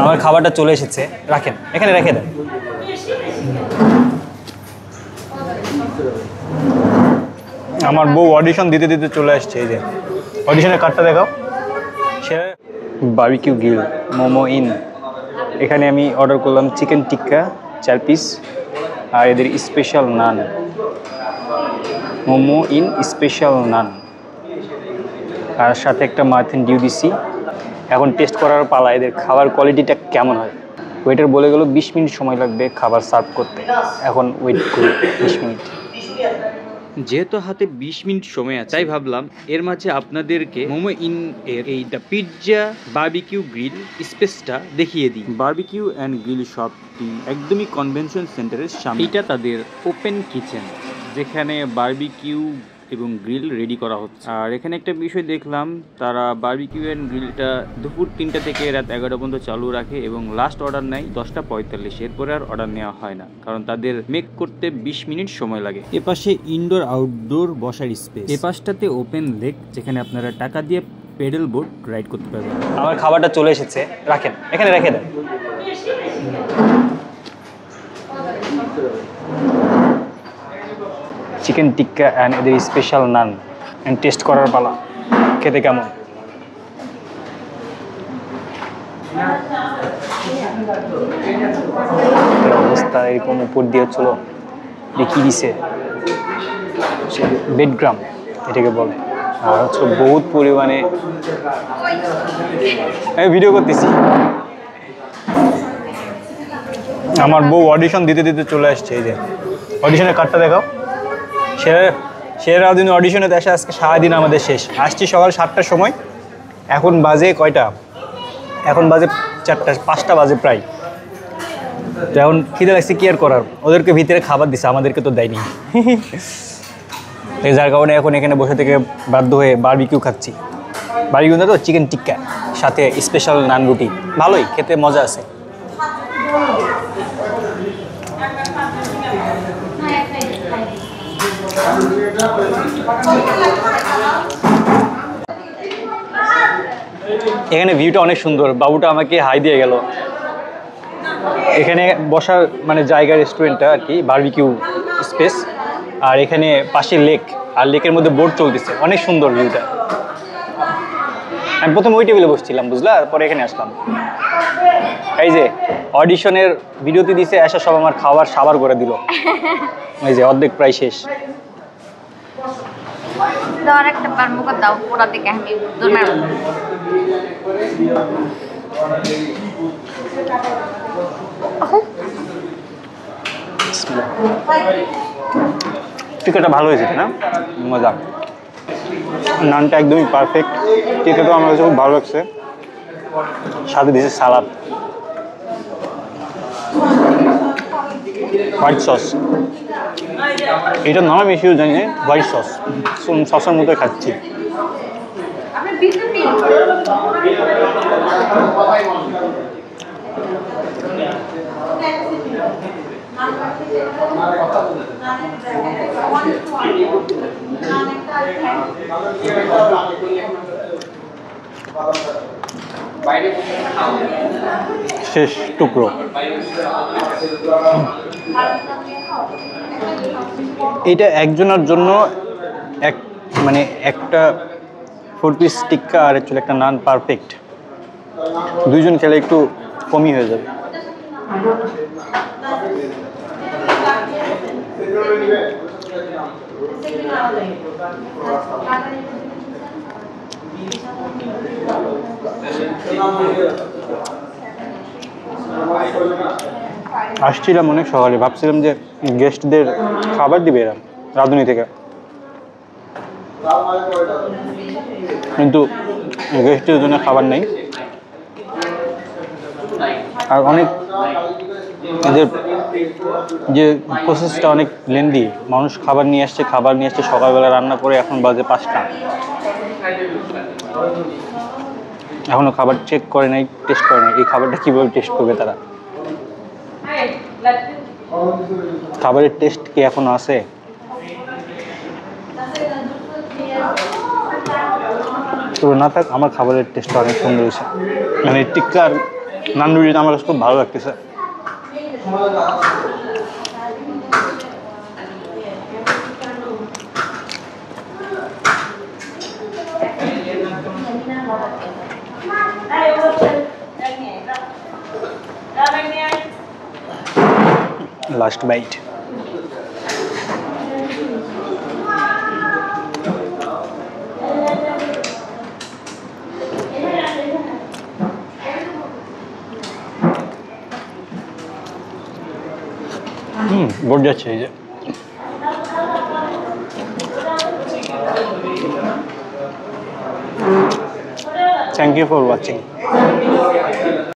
আমার খাবারটা চলে এসেছে, রাখেন এখানে, রেখে দেন। আমার বউ অডিশন দিতে দিতে চলে আসছে, এই যে অডিশনের কার্ডটা দেখাও। সে বারবিকিউ গ্রিল মোমো ইন। এখানে আমি অর্ডার করলাম চিকেন টিক্কা 4 পিস আর এদের special naan. Momo in special naan আর সাথে একটা মার্থিন ডিউ দিছি। এখন টেস্ট করার পালা, এদের খাবার কোয়ালিটিটা কেমন হয়। ওয়েটার বলে গেল 20 মিনিট সময় লাগবে খাবার সার্ভ করতে। এখন ওয়েট করি 20 মিনিট। যেহেতু হাতে 20 মিনিট সময় আছে, তাই ভাবলাম এর মাঝে আপনাদেরকে মোমো ইন এর এই দ্য পিৎজা বারবিকিউ গ্রিল স্পেসটা দেখিয়ে দিই। বারবিকিউ অ্যান্ড গ্রিল শপটি একদমই কনভেনশন সেন্টারের সামনে। এটা তাদের ওপেন কিচেন, যেখানে বারবিকিউ এবং গ্রিল রেডি করা হচ্ছে। আর এখানে একটা বিষয় দেখলাম, তারা বারবিকিউ অ্যান্ড গ্রিলটা দুপুর 3টা থেকে রাত 11টা পর্যন্ত চালু রাখে এবং লাস্ট অর্ডার নেয় 10:45। এরপরে আর অর্ডার নেওয়া হয় না, কারণ তাদের মেক করতে 20 মিনিট সময় লাগে। এপাশে ইনডোর আউটডোর বসার স্পেস, এপাশটাতে ওপেন লেক, যেখানে আপনারা টাকা দিয়ে পেডেল বোট রাইড করতে পারবেন। আমার খাবারটা চলে এসেছে, রাখেন এখানে, রেখে দেন। চিকেন টিক্কা অ্যান্ড এদের স্পেশাল নান অ্যান্ড টেস্ট করার পালা, খেতে কেমন। অবস্থা এরকম উপর দিয়ে হচ্ছিল, কি দিছে বেডগ্রাম এটাকে বলে, আর হচ্ছে বহুত পরিমাণে। আমি ভিডিও করতেছি। আমার বউ অডিশন দিতে দিতে চলে আসছে, এই যে অডিশনের কার্ডটা দেখাও। সেরা দিন অডিশনে আসে আজকে সারাদিন আমাদের শেষ। আসছি সকাল 7টার সময়, এখন বাজে কয়টা, এখন বাজে 4টা 5টা বাজে প্রায়। তো এখন খিদে লাগছে, কি আর করার, ওদেরকে ভিতরে খাবার দিছে, আমাদেরকে তো দেয়নি। যার কারণে এখন এখানে বসে থেকে বাধ্য হয়ে বারবিকিউ খাচ্ছি। বারবিকিউ না তো, চিকেন টিক্কা সাথে স্পেশাল নান রুটি, ভালোই খেতে, মজা আছে। এখানে ভিউটা অনেক সুন্দর, বাবুটা আমাকে হাই দিয়ে গেল। এখানে বসার মানে জায়গা, রেস্টুরেন্টটা আর কি, বারবিকিউ স্পেস। আর এখানে পাশে লেক, আর লেকের মধ্যে বোট চলতেছে, অনেক সুন্দর ভিউটা। আমি প্রথমে ওই টেবিলে বসছিলাম, বুঝলা, পরে এখানে আসলাম। এই যে অডিশনের ভিডিওতে দিছে, এসে সব আমার খাবার সাবার করে দিল। এই যে অর্ধেক প্রায় শেষ। টিকাটা ভালো হয়েছে না, মজা। নানটা একদমই পারফেক্ট, টিকাটা আমার কাছে খুব ভালো লাগছে। সাথে দিয়েছে সালাদ, হোয়াইট সস। এটার নাম আমি এসেও জানি না, হোয়াইট সস, সসের মতো খাচ্ছি। শেষ টুকরো। এটা একজনের জন্য এক মানে একটা 4 পিস টিক্কা আর একচুয়ালি একটা নান পারফেক্ট। দুইজন খেলে একটু কমই হয়ে যাবে। আসছিলাম অনেক সকালে, ভাবছিলাম যে গেস্টদের খাবার দিবে এরা রাঁধুনি থেকে, কিন্তু গেস্টের জন্য খাবার নেই। আর অনেক এদের যে প্রসেসটা অনেক লেন্দি, মানুষ খাবার নিয়ে আসছে সকালবেলা রান্না করে, এখন বাজে 5টা, এখনো খাবার চেক করে নাই, টেস্ট করে নাই। এই খাবারটা কিভাবে টেস্ট করবে তারা? খাবারের টেস্ট কি এখনো আছে? তো না থাক, আমার খাবারের টেস্ট অনেক সুন্দর হয়েছে। মানে টিক্কার নানরুটিটা আমার কাছে খুব ভালো লাগতেছে। Last byte. বোট যাচ্ছে এই যে। Thank you for watching.